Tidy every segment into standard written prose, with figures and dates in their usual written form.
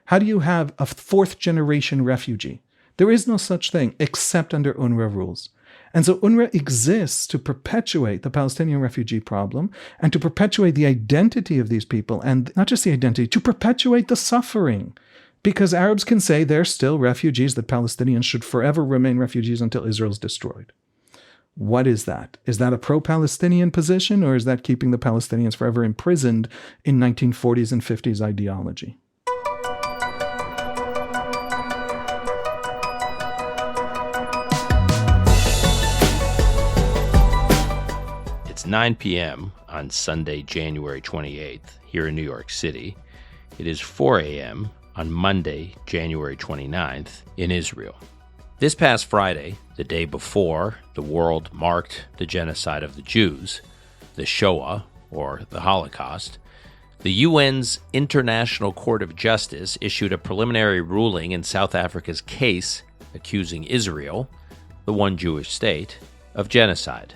How do you have a fourth-generation refugee? There is no such thing except under UNRWA rules. And so UNRWA exists to perpetuate the Palestinian refugee problem and to perpetuate the identity of these people, and not just the identity, to perpetuate the suffering. Because Arabs can say they're still refugees, that Palestinians should forever remain refugees until Israel is destroyed. What is that? Is that a pro-Palestinian position, or is that keeping the Palestinians forever imprisoned in 1940s and 50s ideology? It's 9 p.m. on Sunday, January 28th, here in New York City. It is 4 a.m. on Monday, January 29th, in Israel. This past Friday, the day before the world marked the genocide of the Jews, the Shoah, or the Holocaust, the UN's International Court of Justice issued a preliminary ruling in South Africa's case accusing Israel, the one Jewish state, of genocide.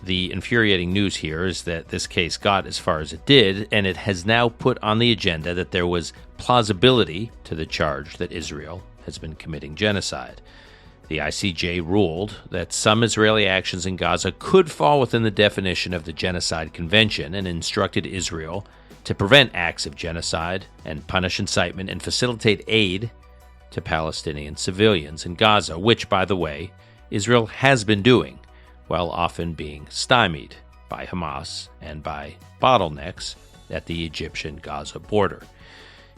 The infuriating news here is that this case got as far as it did, and it has now put on the agenda that there was plausibility to the charge that Israel has been committing genocide. The ICJ ruled that some Israeli actions in Gaza could fall within the definition of the Genocide Convention and instructed Israel to prevent acts of genocide and punish incitement and facilitate aid to Palestinian civilians in Gaza, which, by the way, Israel has been doing, while often being stymied by Hamas and by bottlenecks at the Egyptian-Gaza border.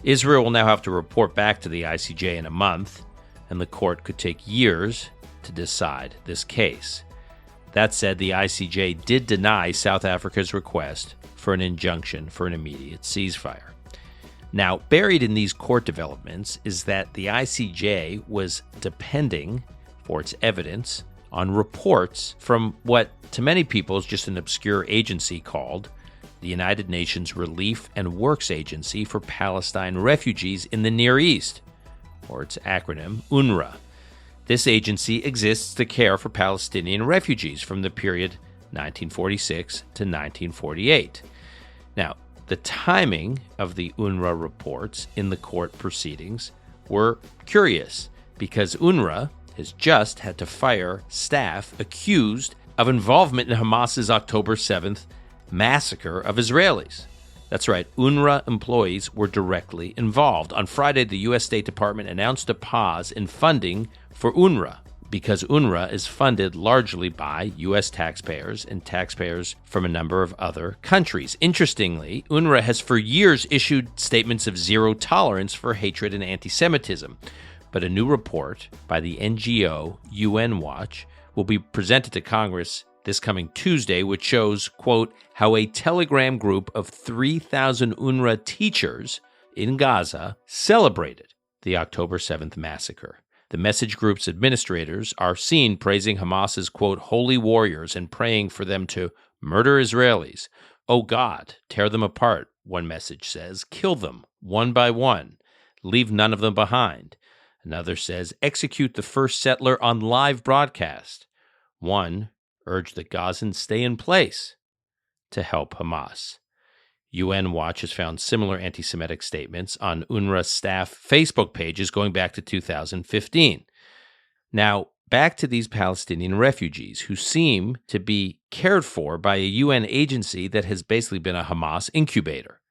Israel will now have to report back to the ICJ in a month, and the court could take years to decide this case. That said, the ICJ did deny South Africa's request for an injunction for an immediate ceasefire. Now, buried in these court developments is that the ICJ was depending for its evidence on reports from what to many people is just an obscure agency called the United Nations Relief and Works Agency for Palestine Refugees in the Near East, or its acronym UNRWA. This agency exists to care for Palestinian refugees from the period 1946 to 1948. Now, the timing of the UNRWA reports in the court proceedings were curious because UNRWA has just had to fire staff accused of involvement in Hamas's October 7th massacre of Israelis. That's right, UNRWA employees were directly involved. On Friday, the U.S. State Department announced a pause in funding for UNRWA because UNRWA is funded largely by U.S. taxpayers and taxpayers from a number of other countries. Interestingly, UNRWA has for years issued statements of zero tolerance for hatred and anti-Semitism. But a new report by the NGO UN Watch will be presented to Congress this coming Tuesday, which shows, quote, how a Telegram group of 3,000 UNRWA teachers in Gaza celebrated the October 7th massacre. The message group's administrators are seen praising Hamas's, quote, holy warriors and praying for them to murder Israelis. Oh God, tear them apart, one message says. Kill them, one by one. Leave none of them behind. Another says, execute the first settler on live broadcast. One urged that Gazans stay in place to help Hamas. UN Watch has found similar anti-Semitic statements on UNRWA staff Facebook pages going back to 2015. Now, back to these Palestinian refugees who seem to be cared for by a UN agency that has basically been a Hamas incubator.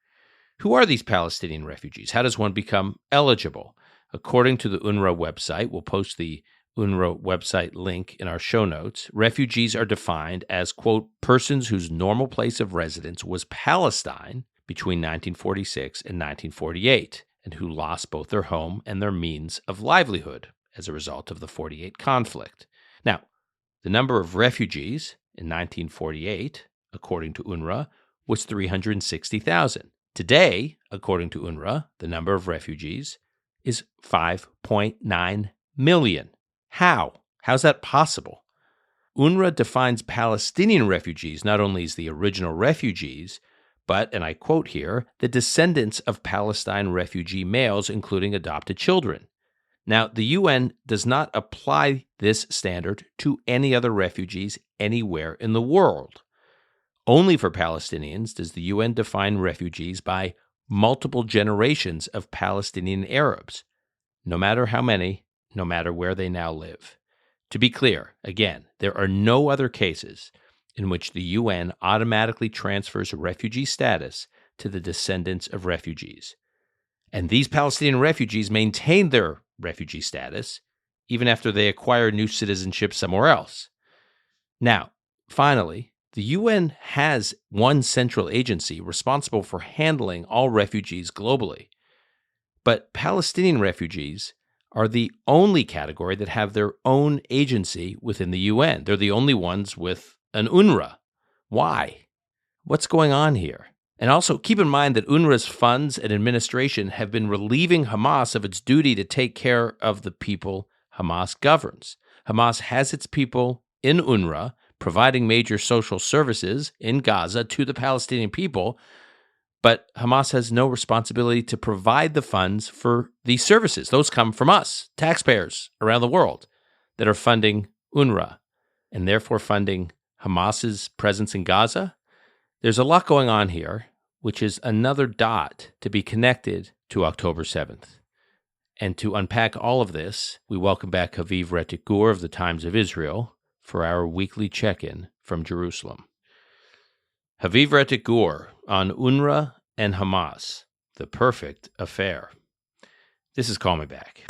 Who are these Palestinian refugees? How does one become eligible? According to the UNRWA website, we'll post the UNRWA website link in our show notes, refugees are defined as, quote, persons whose normal place of residence was Palestine between 1946 and 1948, and who lost both their home and their means of livelihood as a result of the 48 conflict. Now, the number of refugees in 1948, according to UNRWA, was 360,000. Today, according to UNRWA, the number of refugees is 5.9 million. How? How's that possible? UNRWA defines Palestinian refugees not only as the original refugees, but, and I quote here, the descendants of Palestine refugee males, including adopted children. Now, the UN does not apply this standard to any other refugees anywhere in the world. Only for Palestinians does the UN define refugees by multiple generations of Palestinian Arabs, no matter how many, no matter where they now live. To be clear, again, there are no other cases in which the UN automatically transfers refugee status to the descendants of refugees. And these Palestinian refugees maintain their refugee status even after they acquire new citizenship somewhere else. Now, finally, the UN has one central agency responsible for handling all refugees globally. But Palestinian refugees are the only category that have their own agency within the UN. They're the only ones with an UNRWA. Why? What's going on here? And also keep in mind that UNRWA's funds and administration have been relieving Hamas of its duty to take care of the people Hamas governs. Hamas has its people in UNRWA providing major social services in Gaza to the Palestinian people, but Hamas has no responsibility to provide the funds for these services. Those come from us, taxpayers around the world, that are funding UNRWA and therefore funding Hamas's presence in Gaza. There's a lot going on here, which is another dot to be connected to October 7th. And to unpack all of this, we welcome back Haviv Rettig Gur of the Times of Israel for our weekly check-in from Jerusalem. Haviv Rettig Gur on UNRWA and Hamas, the perfect affair. This is Call Me Back.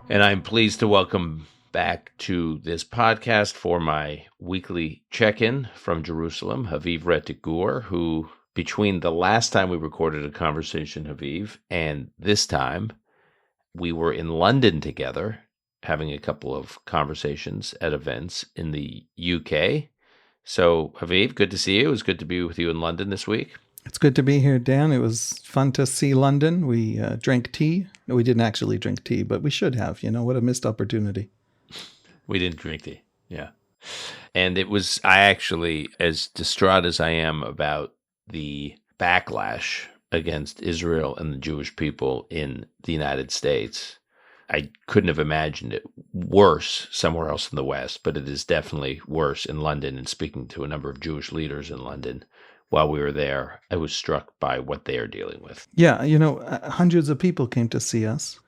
And I'm pleased to welcome back to this podcast for my weekly check-in from Jerusalem, Haviv Rettig Gur, who between the last time we recorded a conversation, Haviv, and this time, we were in London together, having a couple of conversations at events in the UK. So, Haviv, good to see you. It was good to be with you in London this week. It's good to be here, Dan. It was fun to see London. We drank tea. No, we didn't actually drink tea, but we should have. You know, what a missed opportunity. We didn't drink tea, yeah. And it was, I actually, as distraught as I am about the backlash against Israel and the Jewish people in the United States, I couldn't have imagined it worse somewhere else in the West, but it is definitely worse in London. And speaking to a number of Jewish leaders in London while we were there, I was struck by what they are dealing with. Yeah, you know, hundreds of people came to see us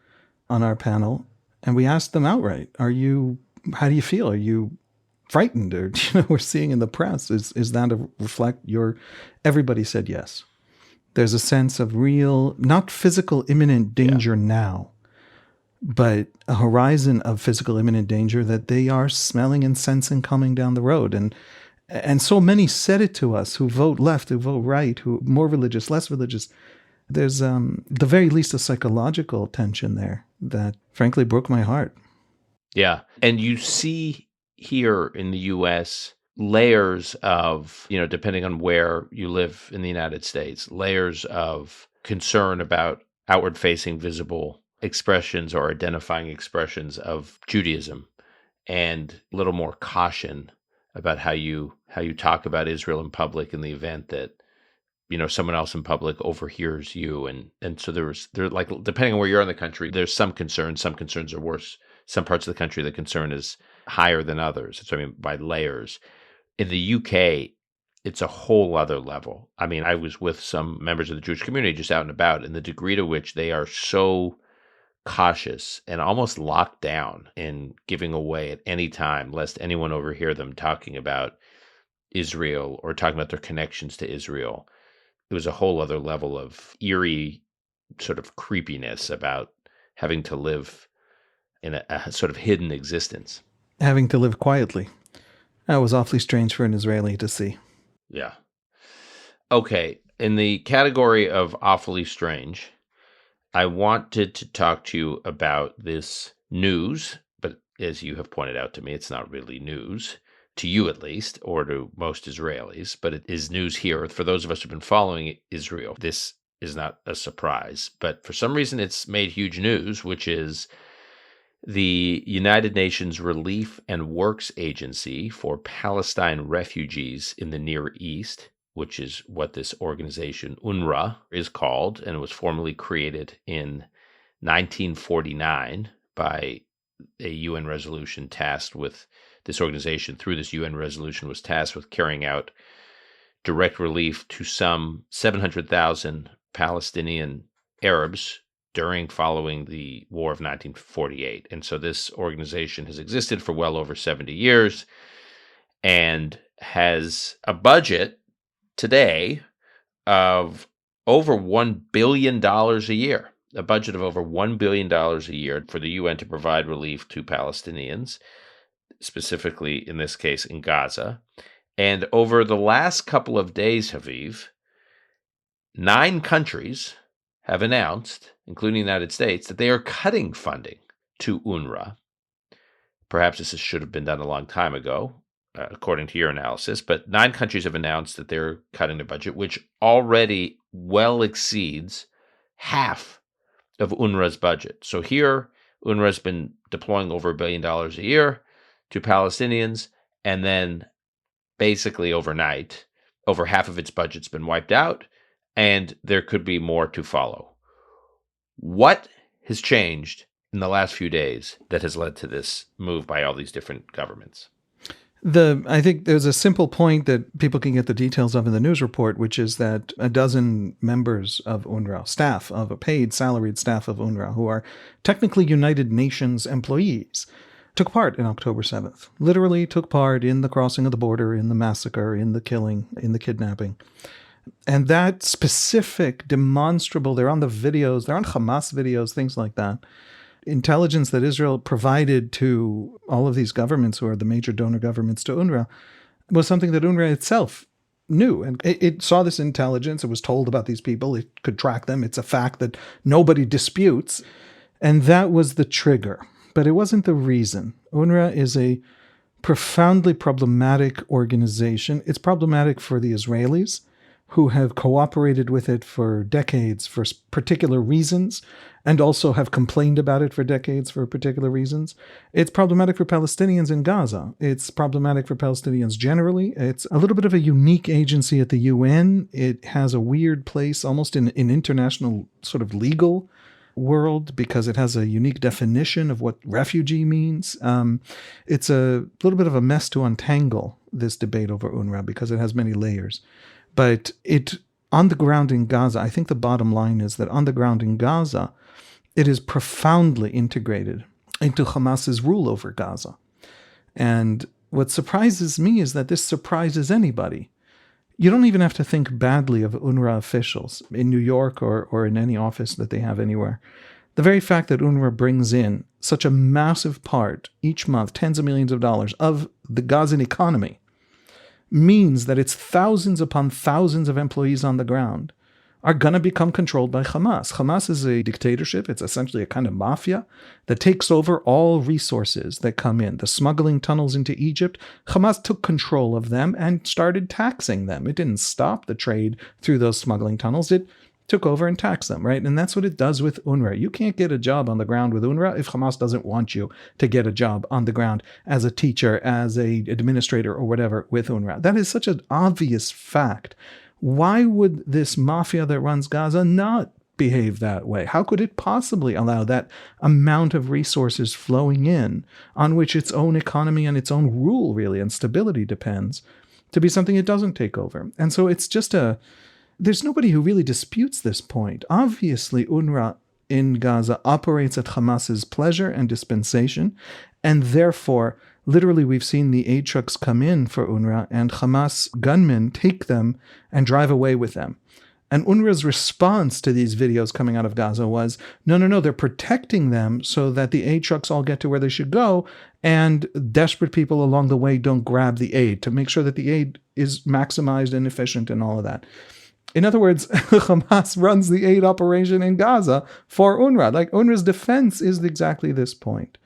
on our panel, and we asked them outright, how do you feel? Are you frightened? Or, we're seeing in the press, is that to reflect everybody said yes. There's a sense of real, not physical imminent danger now, but a horizon of physical imminent danger that they are smelling and sensing coming down the road. And so many said it to us, who vote left, who vote right, who more religious, less religious. There's the very least a psychological tension there that frankly broke my heart. Yeah. And you see here in the U.S. layers of, depending on where you live in the United States, layers of concern about outward-facing visible expressions or identifying expressions of Judaism, and a little more caution about how you talk about Israel in public in the event that someone else in public overhears you, and so there like, depending on where you're in the country, there's some concerns. Some concerns are worse. Some parts of the country, the concern is higher than others. That's what I mean by layers. In the UK, it's a whole other level. I mean, I was with some members of the Jewish community just out and about, and the degree to which they are so cautious and almost locked down in giving away at any time, lest anyone overhear them talking about Israel or talking about their connections to Israel. It was a whole other level of eerie sort of creepiness about having to live in a sort of hidden existence. Having to live quietly. That was awfully strange for an Israeli to see. Yeah. Okay. In the category of awfully strange, I wanted to talk to you about this news, but as you have pointed out to me, it's not really news, to you at least, or to most Israelis, but it is news here. For those of us who've been following Israel, this is not a surprise. But for some reason, it's made huge news, which is the United Nations Relief and Works Agency for Palestine Refugees in the Near East, which is what this organization, UNRWA, is called, and it was formally created in 1949 by a UN resolution tasked with this organization. Through this UN resolution was tasked with carrying out direct relief to some 700,000 Palestinian Arabs following the War of 1948. And so this organization has existed for well over 70 years and has a budget today of over $1 billion a year, a budget of over $1 billion a year for the UN to provide relief to Palestinians, specifically in this case in Gaza. And over the last couple of days, Haviv, 9 countries have announced, including the United States, that they are cutting funding to UNRWA. Perhaps this should have been done a long time ago, according to your analysis, but 9 countries have announced that they're cutting their budget, which already well exceeds half of UNRWA's budget. So here, UNRWA's been deploying over $1 billion a year to Palestinians, and then basically overnight, over half of its budget's been wiped out, and there could be more to follow. What has changed in the last few days that has led to this move by all these different governments? I think there's a simple point that people can get the details of in the news report, which is that a dozen members of UNRWA, staff of a paid salaried staff of UNRWA, who are technically United Nations employees, took part in October 7th, literally took part in the crossing of the border, in the massacre, in the killing, in the kidnapping. And that specific, demonstrable, they're on the videos, they're on Hamas videos, things like that, intelligence that Israel provided to all of these governments who are the major donor governments to UNRWA was something that UNRWA itself knew. And it saw this intelligence. It was told about these people. It could track them. It's a fact that nobody disputes. And that was the trigger. But it wasn't the reason. UNRWA is a profoundly problematic organization. It's problematic for the Israelis, who have cooperated with it for decades for particular reasons, and also have complained about it for decades for particular reasons. It's problematic for Palestinians in Gaza. It's problematic for Palestinians generally. It's a little bit of a unique agency at the UN. It has a weird place almost in international sort of legal world because it has a unique definition of what refugee means. It's a little bit of a mess to untangle this debate over UNRWA because it has many layers. But on the ground in Gaza, I think the bottom line is that on the ground in Gaza, it is profoundly integrated into Hamas's rule over Gaza. And what surprises me is that this surprises anybody. You don't even have to think badly of UNRWA officials in New York or in any office that they have anywhere. The very fact that UNRWA brings in such a massive part each month, tens of millions of dollars, of the Gazan economy, means that its thousands upon thousands of employees on the ground are going to become controlled by Hamas. Hamas is a dictatorship. It's essentially a kind of mafia that takes over all resources that come in. The smuggling tunnels into Egypt, Hamas took control of them and started taxing them. It didn't stop the trade through those smuggling tunnels. It took over and taxed them, right? And that's what it does with UNRWA. You can't get a job on the ground with UNRWA if Hamas doesn't want you to get a job on the ground as a teacher, as a administrator, or whatever with UNRWA. That is such an obvious fact. Why would this mafia that runs Gaza not behave that way? How could it possibly allow that amount of resources flowing in on which its own economy and its own rule really and stability depends to be something it doesn't take over? And so it's just there's nobody who really disputes this point. Obviously, UNRWA in Gaza operates at Hamas's pleasure and dispensation, and therefore, literally, we've seen the aid trucks come in for UNRWA, and Hamas gunmen take them and drive away with them. And UNRWA's response to these videos coming out of Gaza was, no, they're protecting them so that the aid trucks all get to where they should go, and desperate people along the way don't grab the aid, to make sure that the aid is maximized and efficient and all of that. In other words, Hamas runs the aid operation in Gaza for UNRWA. Like, UNRWA's defense is exactly this point.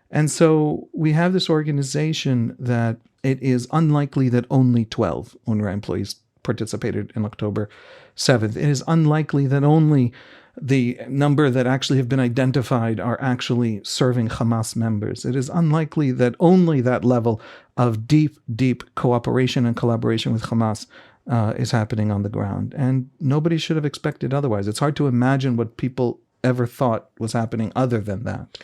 And so we have this organization that it is unlikely that only 12 UNRWA employees participated in October 7th. It is unlikely that only the number that actually have been identified are actually serving Hamas members. It is unlikely that only that level of deep, deep cooperation and collaboration with Hamas is happening on the ground. And nobody should have expected otherwise. It's hard to imagine what people ever thought was happening other than that.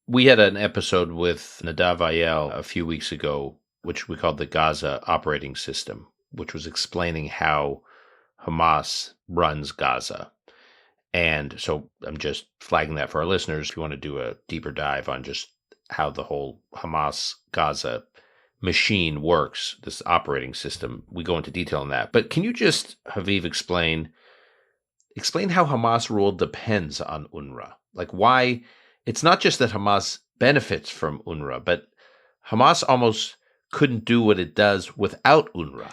We had an episode with Nadav Ayel a few weeks ago, which we called the Gaza operating system, which was explaining how Hamas runs Gaza. And so I'm just flagging that for our listeners. If you want to do a deeper dive on just how the whole Hamas Gaza machine works, this operating system, we go into detail on that. But can you just, Haviv, explain how Hamas rule depends on UNRWA? Like why it's not just that Hamas benefits from UNRWA, but Hamas almost couldn't do what it does without UNRWA.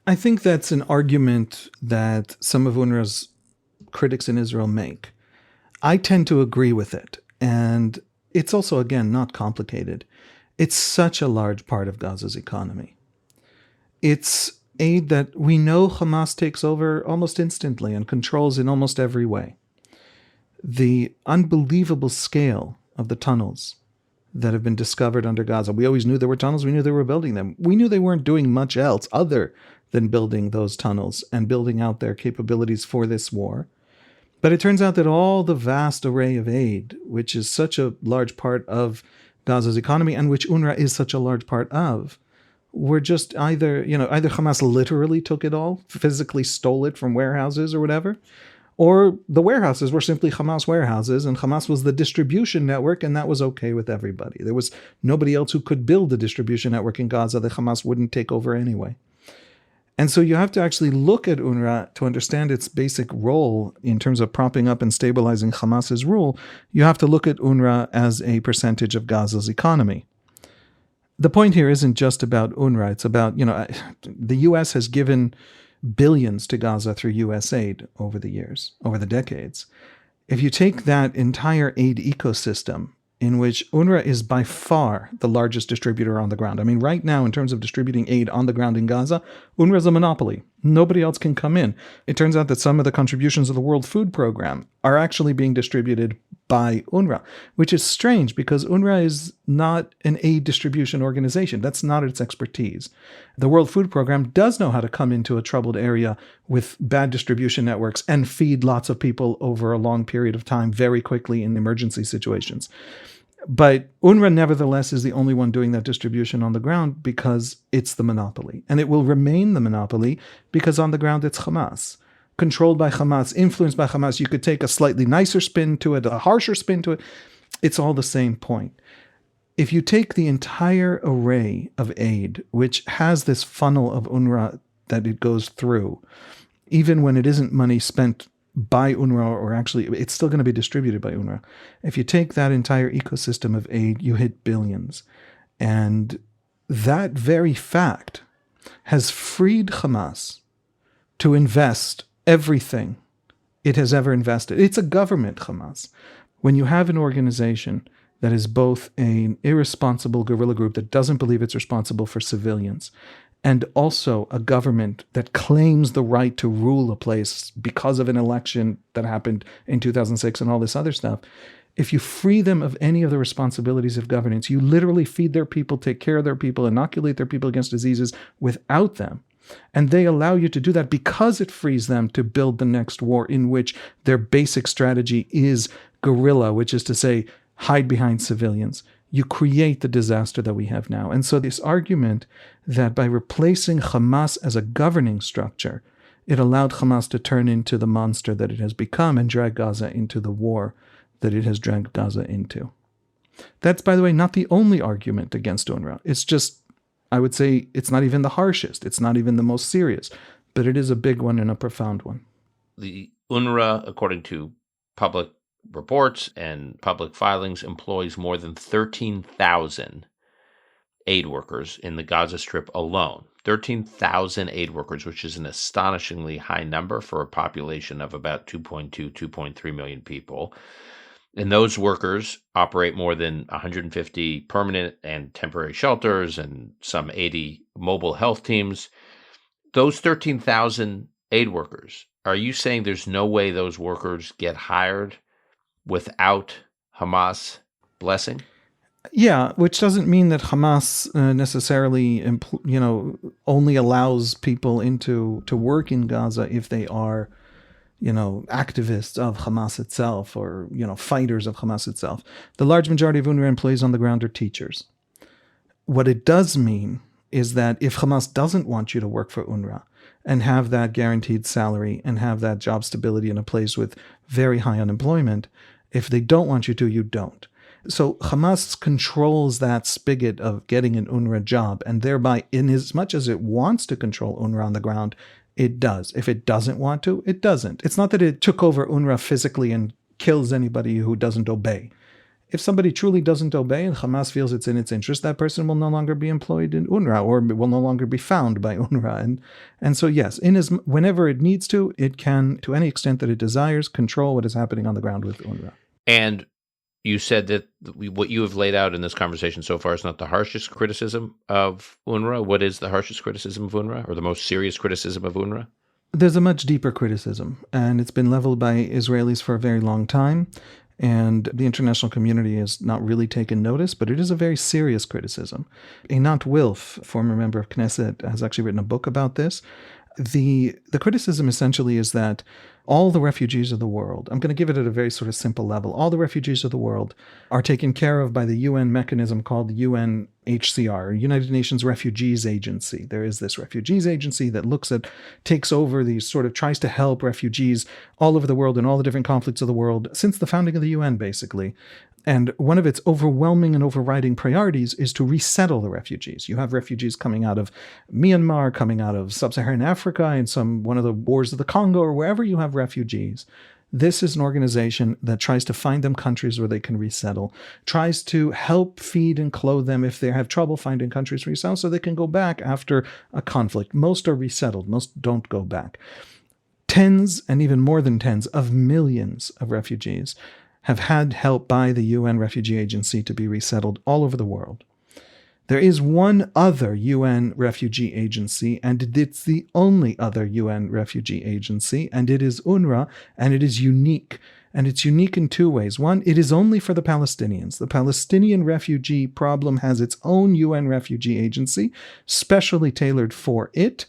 I think that's an argument that some of UNRWA's critics in Israel make. I tend to agree with it. And it's also, again, not complicated. It's such a large part of Gaza's economy. It's aid that we know Hamas takes over almost instantly and controls in almost every way. The unbelievable scale of the tunnels that have been discovered under Gaza. We always knew there were tunnels. We knew they were building them. We knew they weren't doing much else other than building those tunnels and building out their capabilities for this war. But it turns out that all the vast array of aid, which is such a large part of Gaza's economy and which UNRWA is such a large part of, were just either Hamas literally took it all, physically stole it from warehouses or whatever, or the warehouses were simply Hamas warehouses and Hamas was the distribution network and that was okay with everybody. There was nobody else who could build a distribution network in Gaza that Hamas wouldn't take over anyway. And so you have to actually look at UNRWA to understand its basic role in terms of propping up and stabilizing Hamas's rule. You have to look at UNRWA as a percentage of Gaza's economy. The point here isn't just about UNRWA. It's about, the U.S. has given billions to Gaza through U.S. aid over the years, over the decades. If you take that entire aid ecosystem, in which UNRWA is by far the largest distributor on the ground. I mean, right now, in terms of distributing aid on the ground in Gaza, UNRWA is a monopoly. Nobody else can come in. It turns out that some of the contributions of the World Food Program are actually being distributed by UNRWA, which is strange because UNRWA is not an aid distribution organization. That's not its expertise. The World Food Program does know how to come into a troubled area with bad distribution networks and feed lots of people over a long period of time very quickly in emergency situations. But UNRWA, nevertheless, is the only one doing that distribution on the ground because it's the monopoly. And it will remain the monopoly because on the ground it's Hamas. Controlled by Hamas, influenced by Hamas. You could take a slightly nicer spin to it, a harsher spin to it. It's all the same point. If you take the entire array of aid, which has this funnel of UNRWA that it goes through, even when it isn't money spent by UNRWA, or actually it's still going to be distributed by UNRWA. If you take that entire ecosystem of aid, you hit billions. And that very fact has freed Hamas to invest everything it has ever invested. It's a government, Hamas. When you have an organization that is both an irresponsible guerrilla group that doesn't believe it's responsible for civilians, and also a government that claims the right to rule a place because of an election that happened in 2006 and all this other stuff, if you free them of any of the responsibilities of governance, you literally feed their people, take care of their people, inoculate their people against diseases without them. And they allow you to do that because it frees them to build the next war in which their basic strategy is guerrilla, which is to say, hide behind civilians. You create the disaster that we have now. And so this argument that by replacing Hamas as a governing structure, it allowed Hamas to turn into the monster that it has become and drag Gaza into the war that it has dragged Gaza into. That's, by the way, not the only argument against UNRWA. It's just, I would say, it's not even the harshest. It's not even the most serious, but it is a big one and a profound one. The UNRWA, according to public reports and public filings, employs more than 13,000 aid workers in the Gaza Strip alone. 13,000 aid workers, which is an astonishingly high number for a population of about 2.2, 2.3 million people. And those workers operate more than 150 permanent and temporary shelters and some 80 mobile health teams. Those 13,000 aid workers, are you saying there's no way those workers get hired without Hamas blessing? Yeah, which doesn't mean that Hamas necessarily, only allows people to work in Gaza if they are, activists of Hamas itself or, fighters of Hamas itself. The large majority of UNRWA employees on the ground are teachers. What it does mean is that if Hamas doesn't want you to work for UNRWA and have that guaranteed salary and have that job stability in a place with very high unemployment, if they don't want you to, you don't. So Hamas controls that spigot of getting an UNRWA job, and thereby, in as much as it wants to control UNRWA on the ground, it does. If it doesn't want to, it doesn't. It's not that it took over UNRWA physically and kills anybody who doesn't obey. If somebody truly doesn't obey and Hamas feels it's in its interest, that person will no longer be employed in UNRWA or will no longer be found by UNRWA. And so, yes, whenever it needs to, it can, to any extent that it desires, control what is happening on the ground with UNRWA. And you said that what you have laid out in this conversation so far is not the harshest criticism of UNRWA. What is the harshest criticism of UNRWA, or the most serious criticism of UNRWA? There's a much deeper criticism, and it's been leveled by Israelis for a very long time. And the international community has not really taken notice, but it is a very serious criticism. Einat Wilf, former member of Knesset, has actually written a book about this. The criticism essentially is that all the refugees of the world, I'm going to give it at a very sort of simple level, all the refugees of the world are taken care of by the UN mechanism called UNHCR, United Nations Refugees Agency. There is this refugees agency that takes over tries to help refugees all over the world in all the different conflicts of the world since the founding of the UN, basically. And one of its overwhelming and overriding priorities is to resettle the refugees. You have refugees coming out of Myanmar, coming out of sub-Saharan Africa, in one of the wars of the Congo, or wherever you have refugees. This is an organization that tries to find them countries where they can resettle, tries to help feed and clothe them if they have trouble finding countries to resettle so they can go back after a conflict. Most are resettled. Most don't go back. Tens and even more than tens of millions of refugees have had help by the UN Refugee Agency to be resettled all over the world. There is one other UN refugee agency, and it's the only other UN refugee agency, and it is UNRWA, and it is unique. And it's unique in two ways. One, it is only for the Palestinians. The Palestinian refugee problem has its own UN refugee agency, specially tailored for it,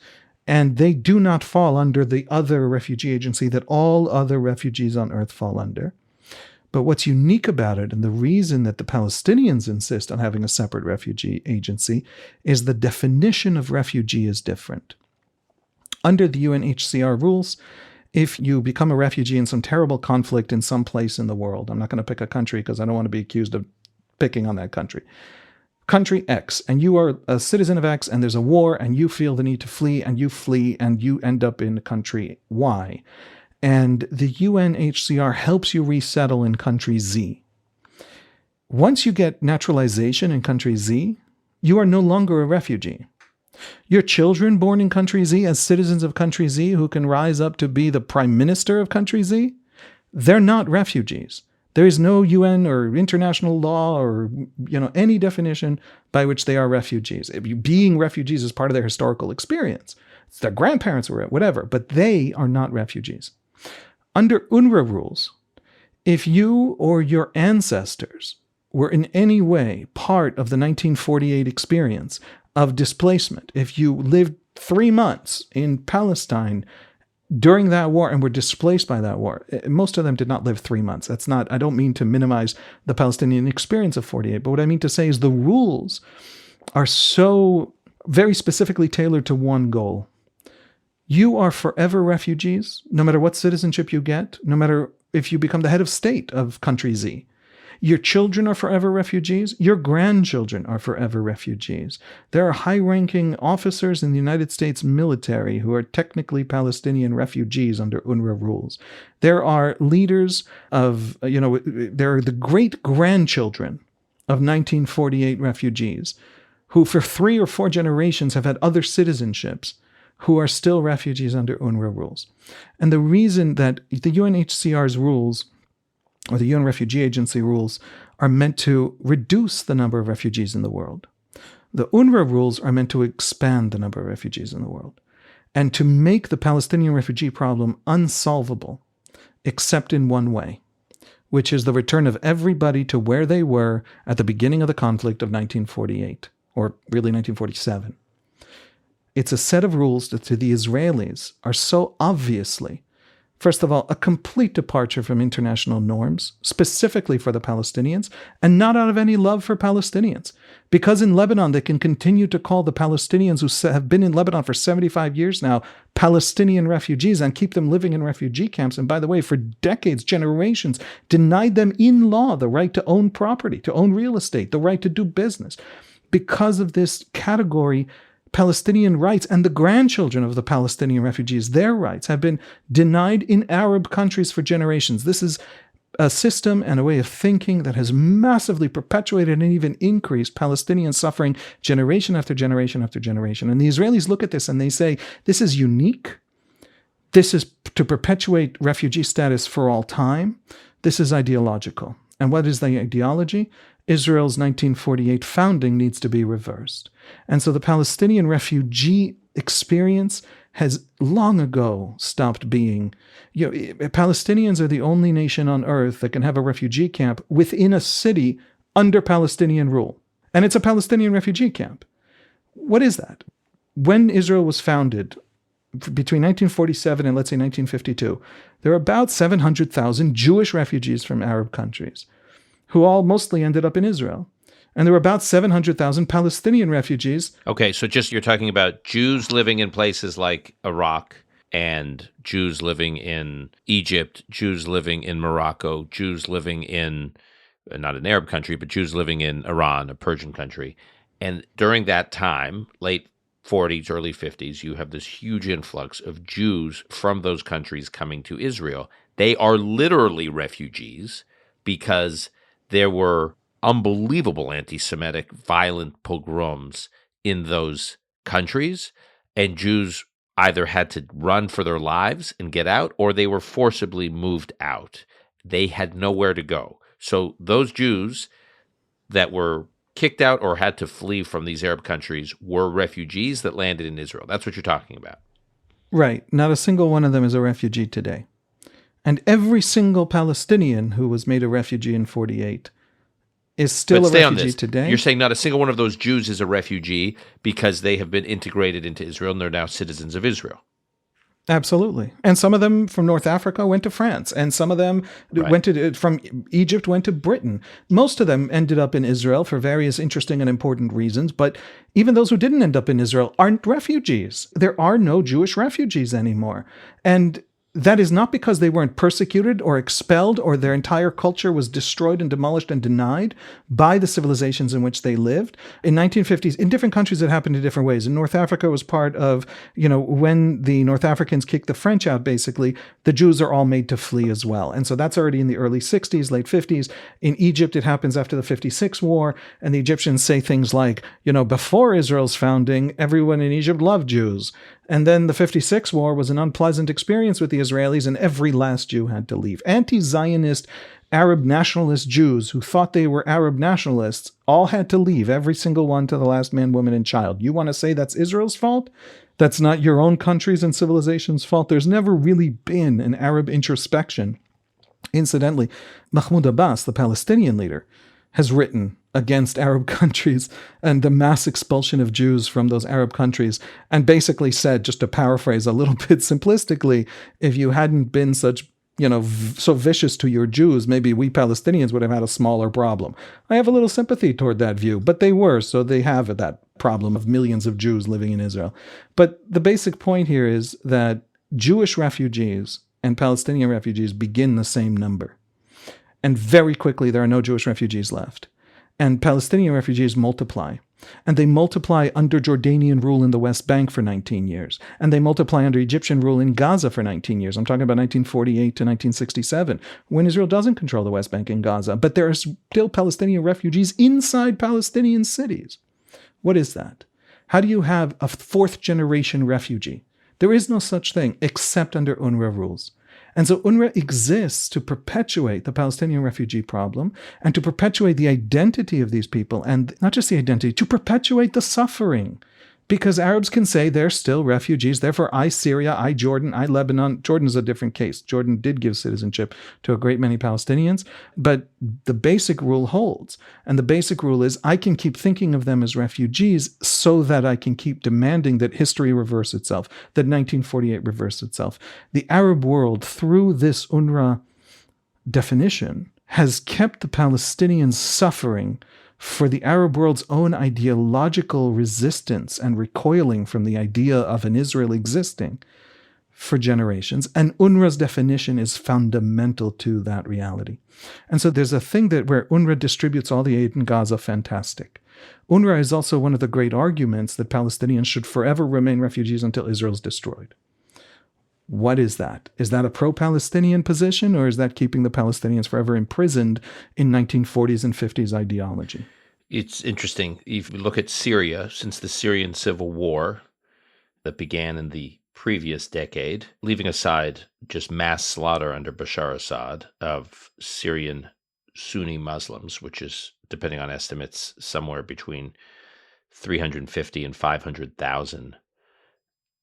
and they do not fall under the other refugee agency that all other refugees on earth fall under. But what's unique about it, and the reason that the Palestinians insist on having a separate refugee agency, is the definition of refugee is different. Under the UNHCR rules, if you become a refugee in some terrible conflict in some place in the world, I'm not going to pick a country because I don't want to be accused of picking on that country. Country X, and you are a citizen of X, and there's a war, and you feel the need to flee, and you end up in country Y. And the UNHCR helps you resettle in country Z. Once you get naturalization in country Z, you are no longer a refugee. Your children born in country Z as citizens of country Z who can rise up to be the prime minister of country Z, they're not refugees. There is no UN or international law or any definition by which they are refugees. Being refugees is part of their historical experience. It's their grandparents were whatever, but they are not refugees. Under UNRWA rules, if you or your ancestors were in any way part of the 1948 experience of displacement, if you lived 3 months in Palestine during that war and were displaced by that war, most of them did not live 3 months. I don't mean to minimize the Palestinian experience of 48, but what I mean to say is the rules are so very specifically tailored to one goal. You are forever refugees, no matter what citizenship you get, no matter if you become the head of state of country Z. Your children are forever refugees. Your grandchildren are forever refugees. There are high-ranking officers in the United States military who are technically Palestinian refugees under UNRWA rules. There are leaders of, there are the great-grandchildren of 1948 refugees who for 3 or 4 generations have had other citizenships who are still refugees under UNRWA rules. And the reason that the UNHCR's rules, or the UN Refugee Agency rules, are meant to reduce the number of refugees in the world. The UNRWA rules are meant to expand the number of refugees in the world, and to make the Palestinian refugee problem unsolvable, except in one way, which is the return of everybody to where they were at the beginning of the conflict of 1948, or really 1947. It's a set of rules that to the Israelis are so obviously First of all, a complete departure from international norms, specifically for the Palestinians, and not out of any love for Palestinians. Because in Lebanon, they can continue to call the Palestinians who have been in Lebanon for 75 years now Palestinian refugees and keep them living in refugee camps. And by the way, for decades, generations, denied them in law the right to own property, to own real estate, the right to do business. Because of this category, Palestinian rights and the grandchildren of the Palestinian refugees, their rights, have been denied in Arab countries for generations. This is a system and a way of thinking that has massively perpetuated and even increased Palestinian suffering generation after generation after generation. And the Israelis look at this and they say, this is unique. This is to perpetuate refugee status for all time. This is ideological. And what is the ideology? Israel's 1948 founding needs to be reversed. And so the Palestinian refugee experience has long ago stopped being. Palestinians are the only nation on earth that can have a refugee camp within a city under Palestinian rule. And it's a Palestinian refugee camp. What is that? When Israel was founded, between 1947 and let's say 1952, there were about 700,000 Jewish refugees from Arab countries, who all mostly ended up in Israel. And there were about 700,000 Palestinian refugees. Okay, so just you're talking about Jews living in places like Iraq and Jews living in Egypt, Jews living in Morocco, Jews living in, not an Arab country, but Jews living in Iran, a Persian country. And during that time, late 40s, early 50s, you have this huge influx of Jews from those countries coming to Israel. They are literally refugees because there were unbelievable anti-Semitic violent pogroms in those countries, and Jews either had to run for their lives and get out, or they were forcibly moved out. They had nowhere to go. So those Jews that were kicked out or had to flee from these Arab countries were refugees that landed in Israel. That's what you're talking about. Right. Not a single one of them is a refugee today. And every single Palestinian who was made a refugee in 48 is still a refugee today. You're saying not a single one of those Jews is a refugee because they have been integrated into Israel and they're now citizens of Israel. Absolutely. And some of them from North Africa went to France, and some of them from Egypt went to Britain. Most of them ended up in Israel for various interesting and important reasons, but even those who didn't end up in Israel aren't refugees. There are no Jewish refugees anymore. And that is not because they weren't persecuted or expelled or their entire culture was destroyed and demolished and denied by the civilizations in which they lived. In 1950s, in different countries, it happened in different ways. In North Africa, it was part of, when the North Africans kicked the French out, basically, the Jews are all made to flee as well. And so that's already in the early 60s, late 50s. In Egypt, it happens after the 56 war. And the Egyptians say things like, before Israel's founding, everyone in Egypt loved Jews. And then the 56 war was an unpleasant experience with the Israelis, and every last Jew had to leave. Anti-Zionist Arab nationalist Jews who thought they were Arab nationalists all had to leave, every single one to the last man, woman, and child. You want to say that's Israel's fault? That's not your own country's and civilization's fault? There's never really been an Arab introspection. Incidentally, Mahmoud Abbas, the Palestinian leader, has written against Arab countries and the mass expulsion of Jews from those Arab countries, and basically said, just to paraphrase a little bit simplistically, if you hadn't been such, so vicious to your Jews, maybe we Palestinians would have had a smaller problem. I have a little sympathy toward that view, but they were, so they have that problem of millions of Jews living in Israel. But the basic point here is that Jewish refugees and Palestinian refugees begin the same number. And very quickly, there are no Jewish refugees left. And Palestinian refugees multiply. And they multiply under Jordanian rule in the West Bank for 19 years. And they multiply under Egyptian rule in Gaza for 19 years. I'm talking about 1948 to 1967, when Israel doesn't control the West Bank and Gaza. But there are still Palestinian refugees inside Palestinian cities. What is that? How do you have a fourth-generation refugee? There is no such thing except under UNRWA rules. And so UNRWA exists to perpetuate the Palestinian refugee problem and to perpetuate the identity of these people, and not just the identity, to perpetuate the suffering. Because Arabs can say they're still refugees. Therefore, I Syria, I Jordan, I Lebanon. Jordan's a different case. Jordan did give citizenship to a great many Palestinians, but the basic rule holds. And the basic rule is I can keep thinking of them as refugees so that I can keep demanding that history reverse itself, that 1948 reverse itself. The Arab world, through this UNRWA definition, has kept the Palestinians suffering for the Arab world's own ideological resistance and recoiling from the idea of an Israel existing for generations. And UNRWA's definition is fundamental to that reality. And so there's a thing that where UNRWA distributes all the aid in Gaza, fantastic. UNRWA is also one of the great arguments that Palestinians should forever remain refugees until Israel's destroyed. What is that? Is that a pro-Palestinian position, or is that keeping the Palestinians forever imprisoned in 1940s and 50s ideology? It's interesting. If you look at Syria, since the Syrian civil war that began in the previous decade, leaving aside just mass slaughter under Bashar Assad of Syrian Sunni Muslims, which is, depending on estimates, somewhere between 350 and 500,000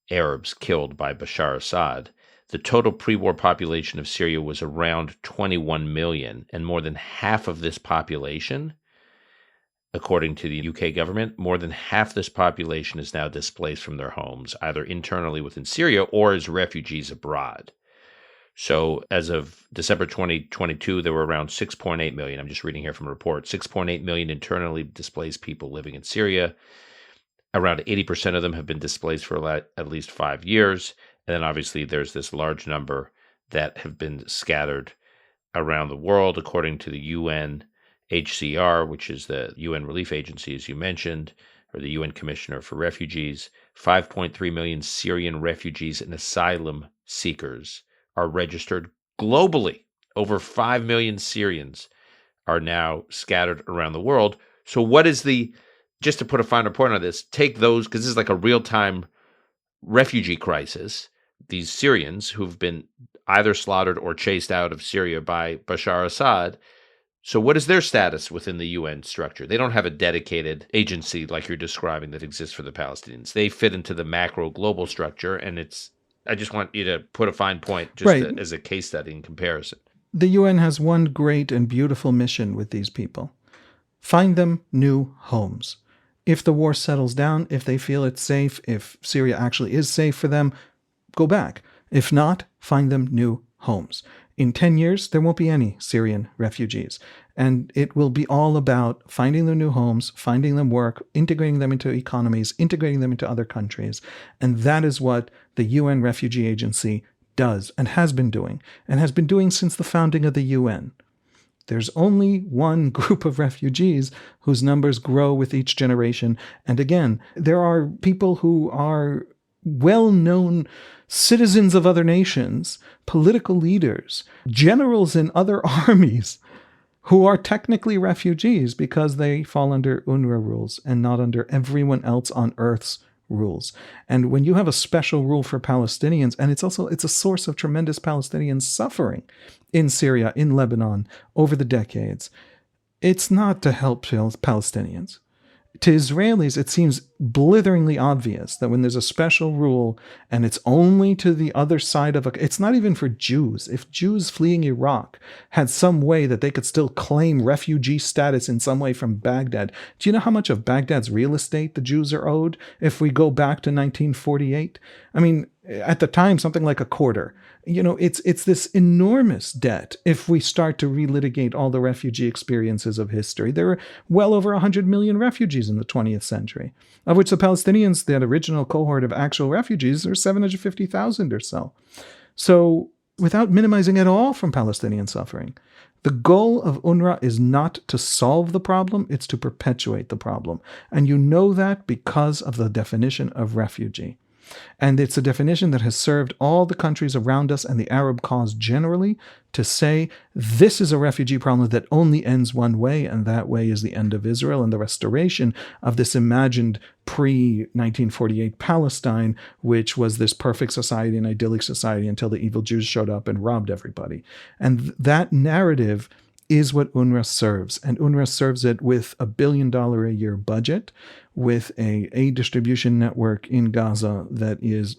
Arabs killed by Bashar Assad, the total pre-war population of Syria was around 21 million, and more than half of this population, according to the UK government, more than half this population is now displaced from their homes, either internally within Syria or as refugees abroad. So as of December 2022, there were around 6.8 million. I'm just reading here from a report, 6.8 million internally displaced people living in Syria. Around 80% of them have been displaced for at least 5 years. And then obviously there's this large number that have been scattered around the world, according to the UNHCR, which is the UN Relief Agency, as you mentioned, or the UN Commissioner for Refugees. 5.3 million Syrian refugees and asylum seekers are registered globally. Over 5 million Syrians are now scattered around the world. So what is just to put a finer point on this, take those, because this is like a real-time refugee crisis, these Syrians who've been either slaughtered or chased out of Syria by Bashar Assad. So what is their status within the UN structure? They don't have a dedicated agency like you're describing that exists for the Palestinians. They fit into the macro global structure, and I just want you to put a fine point just as a case study in comparison. The UN has one great and beautiful mission with these people. Find them new homes. If the war settles down, if they feel it's safe, if Syria actually is safe for them, go back. If not, find them new homes. In 10 years, there won't be any Syrian refugees. And it will be all about finding them new homes, finding them work, integrating them into economies, integrating them into other countries. And that is what the UN Refugee Agency does and has been doing since the founding of the UN. There's only one group of refugees whose numbers grow with each generation. And again, there are people who are well-known citizens of other nations, political leaders, generals in other armies who are technically refugees because they fall under UNRWA rules and not under everyone else on Earth's rules. And when you have a special rule for Palestinians, and it's a source of tremendous Palestinian suffering in Syria, in Lebanon, over the decades, it's not to help Palestinians. To Israelis, it seems blitheringly obvious that when there's a special rule and it's only to the other side of it's not even for Jews. If Jews fleeing Iraq had some way that they could still claim refugee status in some way from Baghdad, do you know how much of Baghdad's real estate the Jews are owed if we go back to 1948? I mean, at the time, something like a quarter. It's this enormous debt if we start to relitigate all the refugee experiences of history. There were well over 100 million refugees in the 20th century, of which the Palestinians, that original cohort of actual refugees, are 750,000 or so. So without minimizing at all from Palestinian suffering, the goal of UNRWA is not to solve the problem, it's to perpetuate the problem. And you know that because of the definition of refugee. And it's a definition that has served all the countries around us and the Arab cause generally to say this is a refugee problem that only ends one way, and that way is the end of Israel and the restoration of this imagined pre-1948 Palestine, which was this perfect society, an idyllic society, until the evil Jews showed up and robbed everybody. And that narrative is what UNRWA serves. And UNRWA serves it with a $1 billion a year budget, with a aid distribution network in Gaza that is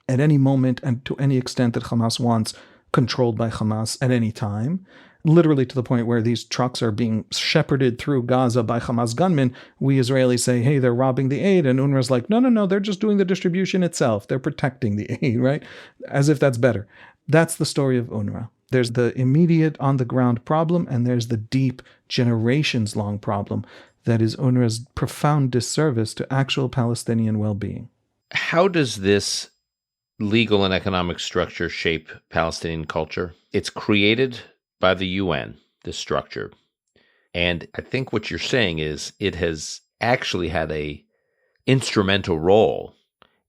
at any moment and to any extent that Hamas wants, controlled by Hamas at any time, literally to the point where these trucks are being shepherded through Gaza by Hamas gunmen. We Israelis say, hey, they're robbing the aid. And UNRWA's like, no, they're just doing the distribution itself. They're protecting the aid, right? As if that's better. That's the story of UNRWA. There's the immediate on-the-ground problem, and there's the deep, generations-long problem that is UNRWA's profound disservice to actual Palestinian well-being. How does this legal and economic structure shape Palestinian culture? It's created by the UN, this structure. And I think what you're saying is it has actually had a instrumental role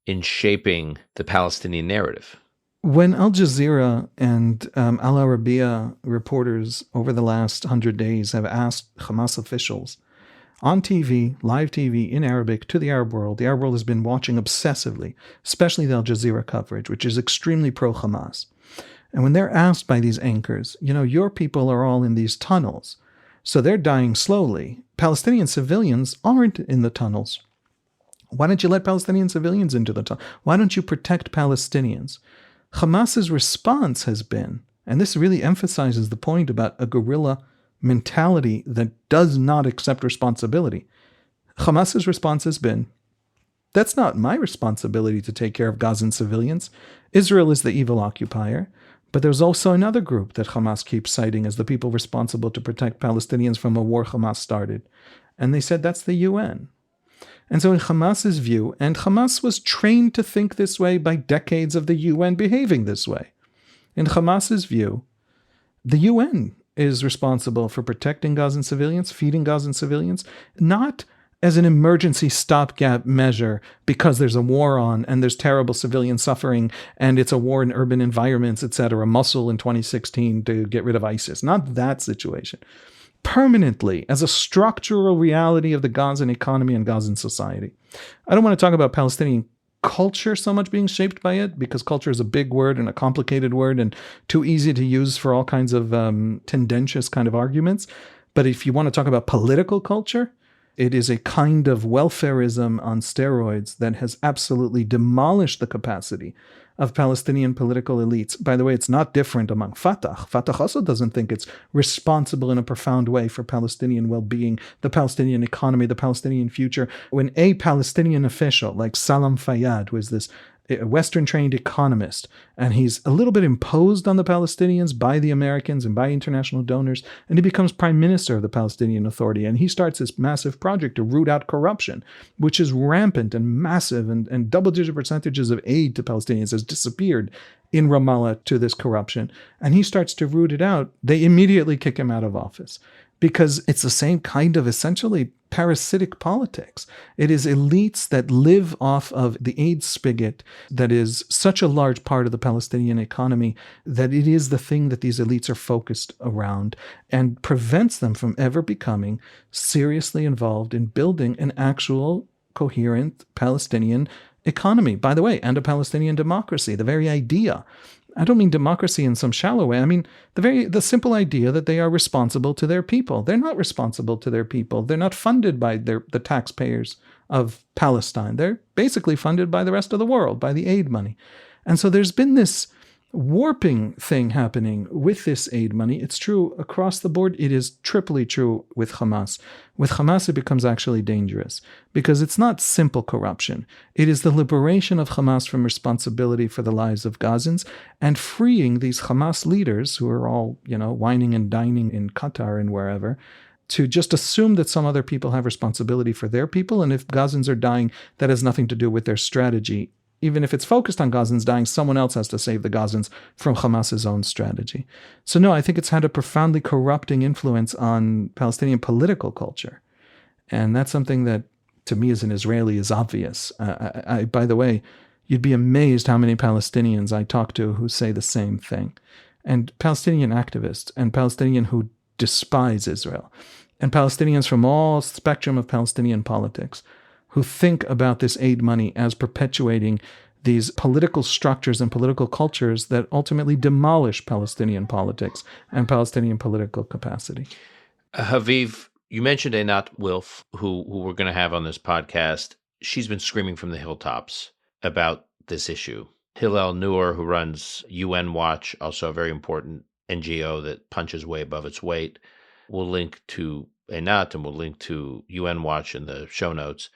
in shaping the Palestinian narrative. When Al Jazeera and Al Arabiya reporters over the last 100 days have asked Hamas officials on TV, live TV in Arabic to the Arab world has been watching obsessively, especially the Al Jazeera coverage, which is extremely pro-Hamas. And when they're asked by these anchors, your people are all in these tunnels, so they're dying slowly. Palestinian civilians aren't in the tunnels. Why don't you let Palestinian civilians into the tunnel? Why don't you protect Palestinians? Hamas's response has been, and this really emphasizes the point about a guerrilla mentality that does not accept responsibility. Hamas's response has been, that's not my responsibility to take care of Gazan civilians. Israel is the evil occupier. But there's also another group that Hamas keeps citing as the people responsible to protect Palestinians from a war Hamas started. And they said that's the UN. And so in Hamas's view, and Hamas was trained to think this way by decades of the UN behaving this way. In Hamas's view, the UN is responsible for protecting Gazan civilians, feeding Gazan civilians, not as an emergency stopgap measure because there's a war on and there's terrible civilian suffering and it's a war in urban environments, etc., Mosul in 2016 to get rid of ISIS. Not that situation. Permanently, as a structural reality of the Gazan economy and Gazan society. I don't want to talk about Palestinian culture so much being shaped by it, because culture is a big word and a complicated word and too easy to use for all kinds of tendentious kind of arguments. But if you want to talk about political culture, it is a kind of welfarism on steroids that has absolutely demolished the capacity of Palestinian political elites. By the way, it's not different among Fatah. Fatah also doesn't think it's responsible in a profound way for Palestinian well-being, the Palestinian economy, the Palestinian future. When a Palestinian official like Salam Fayyad, who is this Western-trained economist, and he's a little bit imposed on the Palestinians by the Americans and by international donors, and he becomes prime minister of the Palestinian Authority, and he starts this massive project to root out corruption, which is rampant and massive, and double-digit percentages of aid to Palestinians has disappeared in Ramallah to this corruption, and he starts to root it out. They immediately kick him out of office, because it's the same kind of essentially parasitic politics. It is elites that live off of the aid spigot that is such a large part of the Palestinian economy that it is the thing that these elites are focused around and prevents them from ever becoming seriously involved in building an actual coherent Palestinian economy, by the way, and a Palestinian democracy. The very idea, I don't mean democracy in some shallow way. I mean the simple idea that they are responsible to their people. They're not responsible to their people. They're not funded by the taxpayers of Palestine. They're basically funded by the rest of the world, by the aid money. And so there's been this warping thing happening with this aid money. It's true across the board. It is triply true with Hamas. With Hamas, it becomes actually dangerous because it's not simple corruption. It is the liberation of Hamas from responsibility for the lives of Gazans and freeing these Hamas leaders who are all, whining and dining in Qatar and wherever, to just assume that some other people have responsibility for their people. And if Gazans are dying, that has nothing to do with their strategy. Even if it's focused on Gazans dying, someone else has to save the Gazans from Hamas's own strategy. So no, I think it's had a profoundly corrupting influence on Palestinian political culture. And that's something that, to me as an Israeli, is obvious. By the way, you'd be amazed how many Palestinians I talk to who say the same thing. And Palestinian activists and Palestinian who despise Israel. And Palestinians from all spectrum of Palestinian politics who think about this aid money as perpetuating these political structures and political cultures that ultimately demolish Palestinian politics and Palestinian political capacity. Haviv, you mentioned Einat Wilf, who we're going to have on this podcast. She's been screaming from the hilltops about this issue. Hillel Noor, who runs UN Watch, also a very important NGO that punches way above its weight. We'll link to Einat and we'll link to UN Watch in the show notes,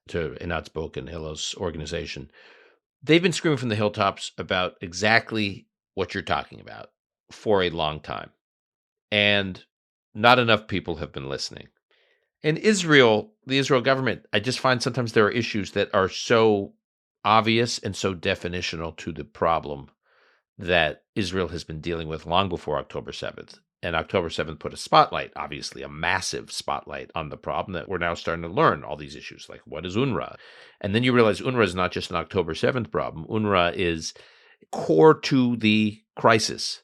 to Einat's book and Hillel's organization. They've been screaming from the hilltops about exactly what you're talking about for a long time. And not enough people have been listening. In Israel, the Israel government, I just find sometimes there are issues that are so obvious and so definitional to the problem that Israel has been dealing with long before October 7th. And October 7th put a spotlight, obviously a massive spotlight on the problem that we're now starting to learn all these issues, like what is UNRWA? And then you realize UNRWA is not just an October 7th problem. UNRWA is core to the crisis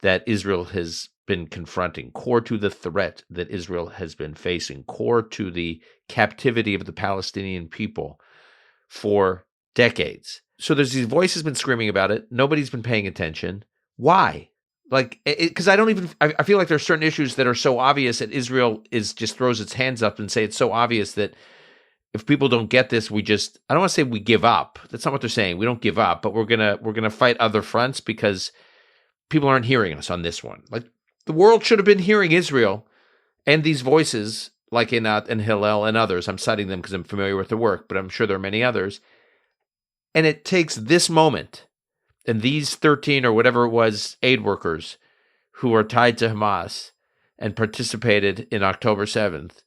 that Israel has been confronting, core to the threat that Israel has been facing, core to the captivity of the Palestinian people for decades. So there's these voices been screaming about it. Nobody's been paying attention. Why? Like, because I feel like there are certain issues that are so obvious that Israel just throws its hands up and say it's so obvious that if people don't get this, I don't want to say we give up. That's not what they're saying. We don't give up, but we're gonna fight other fronts because people aren't hearing us on this one. Like, the world should have been hearing Israel and these voices like Einat and Hillel and others. I'm citing them because I'm familiar with their work, but I'm sure there are many others. And it takes this moment and these 13 or whatever it was aid workers who are tied to Hamas and participated in October 7th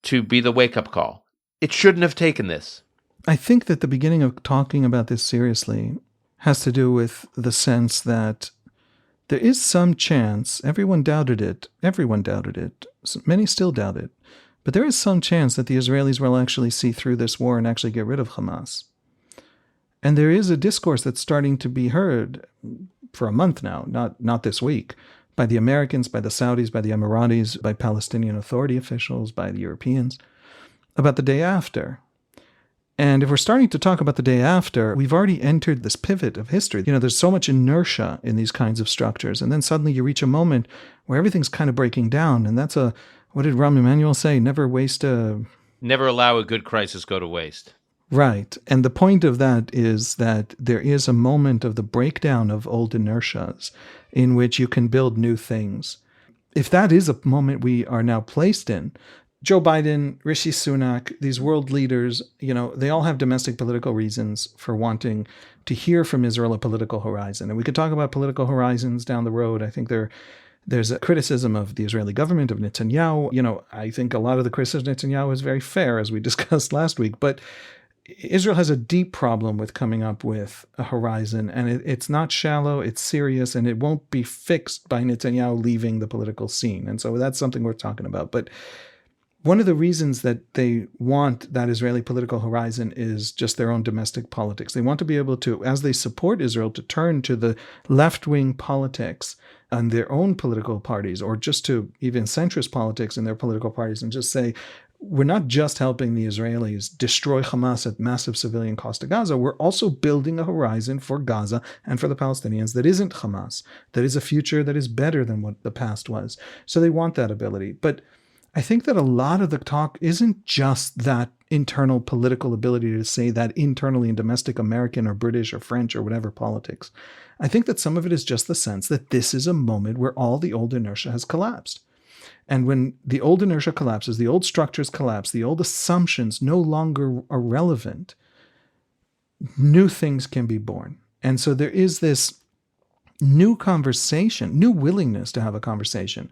to be the wake-up call. It shouldn't have taken this. I think that the beginning of talking about this seriously has to do with the sense that there is some chance, everyone doubted it, many still doubt it, but there is some chance that the Israelis will actually see through this war and actually get rid of Hamas. And there is a discourse that's starting to be heard for a month now, not this week, by the Americans, by the Saudis, by the Emiratis, by Palestinian Authority officials, by the Europeans, about the day after. And if we're starting to talk about the day after, we've already entered this pivot of history. There's so much inertia in these kinds of structures. And then suddenly you reach a moment where everything's kind of breaking down. And that's what did Rahm Emanuel say? Never allow a good crisis go to waste. Right. And the point of that is that there is a moment of the breakdown of old inertias in which you can build new things. If that is a moment we are now placed in, Joe Biden, Rishi Sunak, these world leaders, they all have domestic political reasons for wanting to hear from Israel a political horizon. And we could talk about political horizons down the road. I think there's a criticism of the Israeli government, of Netanyahu. I think a lot of the criticism of Netanyahu is very fair, as we discussed last week. But Israel has a deep problem with coming up with a horizon, and it's not shallow, it's serious, and it won't be fixed by Netanyahu leaving the political scene. And so that's something we're talking about. But one of the reasons that they want that Israeli political horizon is just their own domestic politics. They want to be able to, as they support Israel, to turn to the left-wing politics and their own political parties, or just to even centrist politics in their political parties, and just say, we're not just helping the Israelis destroy Hamas at massive civilian cost to Gaza, we're also building a horizon for Gaza and for the Palestinians that isn't Hamas, that is a future that is better than what the past was. So they want that ability. But I think that a lot of the talk isn't just that internal political ability to say that internally in domestic American or British or French or whatever politics. I think that some of it is just the sense that this is a moment where all the old inertia has collapsed. And when the old inertia collapses, the old structures collapse, the old assumptions no longer are relevant, new things can be born. And so there is this new conversation, new willingness to have a conversation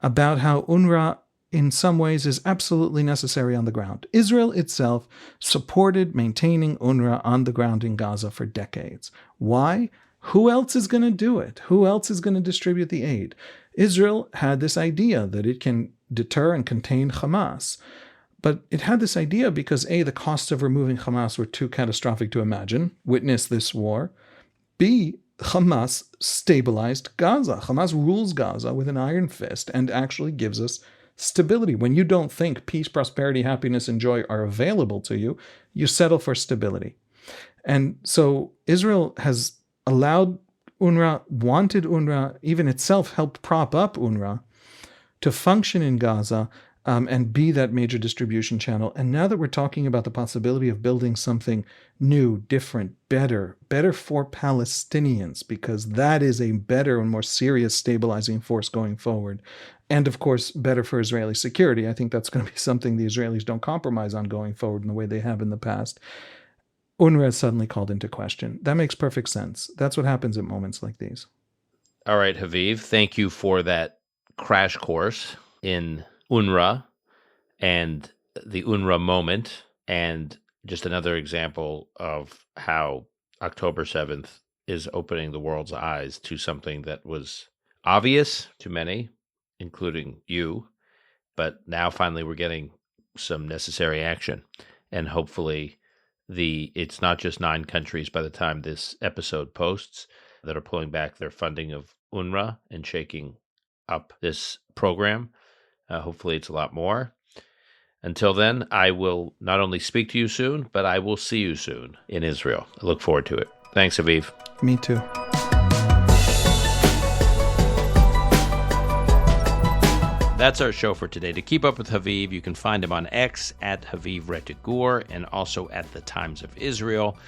about how UNRWA in some ways is absolutely necessary on the ground. Israel itself supported maintaining UNRWA on the ground in Gaza for decades. Why? Who else is going to do it? Who else is going to distribute the aid? Israel had this idea that it can deter and contain Hamas. But it had this idea because A, the costs of removing Hamas were too catastrophic to imagine. Witness this war. B, Hamas stabilized Gaza. Hamas rules Gaza with an iron fist and actually gives us stability. When you don't think peace, prosperity, happiness, and joy are available to you, you settle for stability. And so Israel has allowed UNRWA, wanted UNRWA, even itself helped prop up UNRWA to function in Gaza and be that major distribution channel. And now that we're talking about the possibility of building something new, different, better for Palestinians, because that is a better and more serious stabilizing force going forward. And of course, better for Israeli security. I think that's going to be something the Israelis don't compromise on going forward in the way they have in the past. UNRWA is suddenly called into question. That makes perfect sense. That's what happens at moments like these. All right, Haviv, thank you for that crash course in UNRWA and the UNRWA moment, and just another example of how October 7th is opening the world's eyes to something that was obvious to many, including you, but now finally we're getting some necessary action, and hopefully it's not just 9 countries by the time this episode posts that are pulling back their funding of UNRWA and shaking up this program. Hopefully it's a lot more. Until then, I will not only speak to you soon, but I will see you soon in Israel. I look forward to it. Thanks, Haviv. Me too. That's our show for today. To keep up with Haviv, you can find him on X at Haviv Rettig Gur and also at The Times of Israel.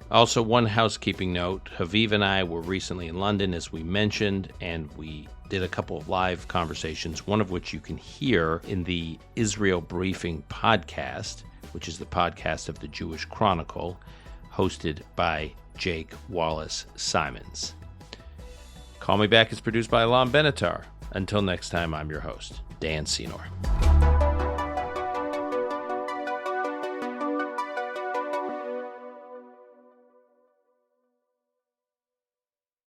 Also, one housekeeping note, Haviv and I were recently in London, as we mentioned, and we did a couple of live conversations, one of which you can hear in the Israel Briefing podcast, which is the podcast of the Jewish Chronicle, hosted by Jake Wallace Simons. Call Me Back is produced by Alon Benatar. Until next time, I'm your host, Dan Senor.